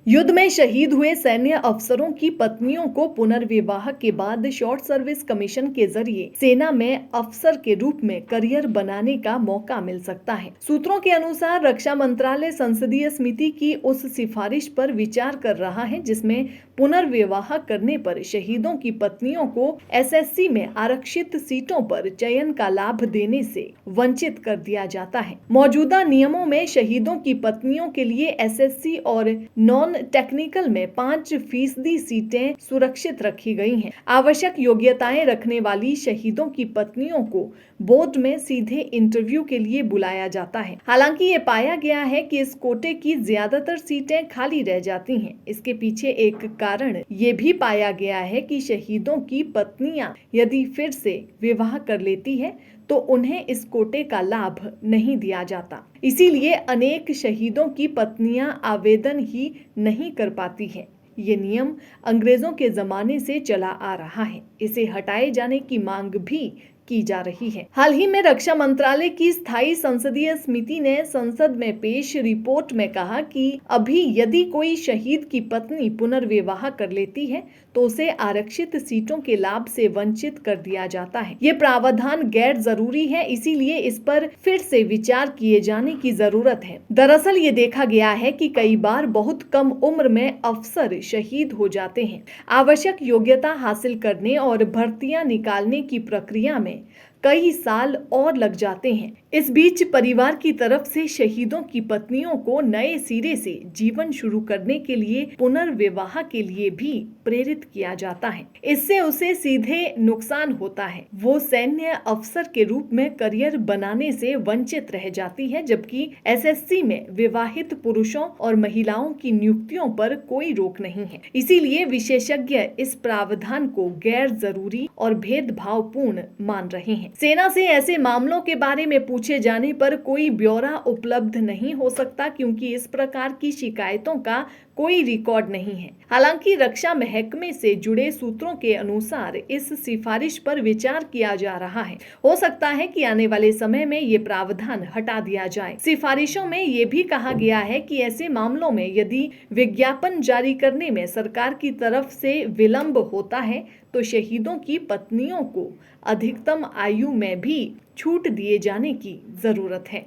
युद्ध में शहीद हुए सैन्य अफसरों की पत्नियों को पुनर्विवाह के बाद शॉर्ट सर्विस कमीशन के जरिए सेना में अफसर के रूप में करियर बनाने का मौका मिल सकता है। सूत्रों के अनुसार रक्षा मंत्रालय संसदीय समिति की उस सिफारिश पर विचार कर रहा है जिसमें पुनर्विवाह करने पर शहीदों की पत्नियों को एसएससी में आरक्षित सीटों पर चयन का लाभ देने से वंचित कर दिया जाता है। मौजूदा नियमों में शहीदों की पत्नियों के लिए एसएससी और नॉन टेक्निकल में 5% सीटें सुरक्षित रखी गई हैं। आवश्यक योग्यताएं रखने वाली शहीदों की पत्नियों को बोर्ड में सीधे इंटरव्यू के लिए बुलाया जाता है। हालांकि ये पाया गया है कि इस कोटे की ज्यादातर सीटें खाली रह जाती हैं। इसके पीछे एक कारण ये भी पाया गया है कि शहीदों की पत्नियां यदि फिर से विवाह कर लेती है तो उन्हें इस कोटे का लाभ नहीं दिया जाता। इसीलिए अनेक शहीदों की पत्नियां आवेदन ही नहीं कर पाती हैं। ये नियम अंग्रेजों के जमाने से चला आ रहा है। इसे हटाए जाने की मांग भी की जा रही है। हाल ही में रक्षा मंत्रालय की स्थायी संसदीय समिति ने संसद में पेश रिपोर्ट में कहा कि अभी यदि कोई शहीद की पत्नी पुनर्विवाह कर लेती है तो उसे आरक्षित सीटों के लाभ से वंचित कर दिया जाता है। ये प्रावधान गैर जरूरी है, इसीलिए इस पर फिर से विचार किए जाने की जरूरत है। दरअसल ये देखा गया है कि कई बार बहुत कम उम्र में अफसर शहीद हो जाते हैं। आवश्यक योग्यता हासिल करने और भर्तियां निकालने की प्रक्रिया में कई साल और लग जाते हैं। इस बीच परिवार की तरफ से शहीदों की पत्नियों को नए सिरे से जीवन शुरू करने के लिए पुनर्विवाह के लिए भी प्रेरित किया जाता है। इससे उसे सीधे नुकसान होता है। वो सैन्य अफसर के रूप में करियर बनाने से वंचित रह जाती है, जबकि एसएससी में विवाहित पुरुषों और महिलाओं की नियुक्तियों पर कोई रोक नहीं है। इसीलिए विशेषज्ञ इस प्रावधान को गैर जरूरी और भेदभावपूर्ण मान रहे हैं। सेना से ऐसे मामलों के बारे में पूछे जाने पर कोई ब्यौरा उपलब्ध नहीं हो सकता, क्योंकि इस प्रकार की शिकायतों का कोई रिकॉर्ड नहीं है। हालांकि रक्षा महकमे से जुड़े सूत्रों के अनुसार इस सिफारिश पर विचार किया जा रहा है। हो सकता है कि आने वाले समय में ये प्रावधान हटा दिया जाए। सिफारिशों में ये भी कहा गया है कि ऐसे मामलों में यदि विज्ञापन जारी करने में सरकार की तरफ से विलंब होता है तो शहीदों की पत्नियों को अधिकतम आयु में भी छूट दिए जाने की जरूरत है।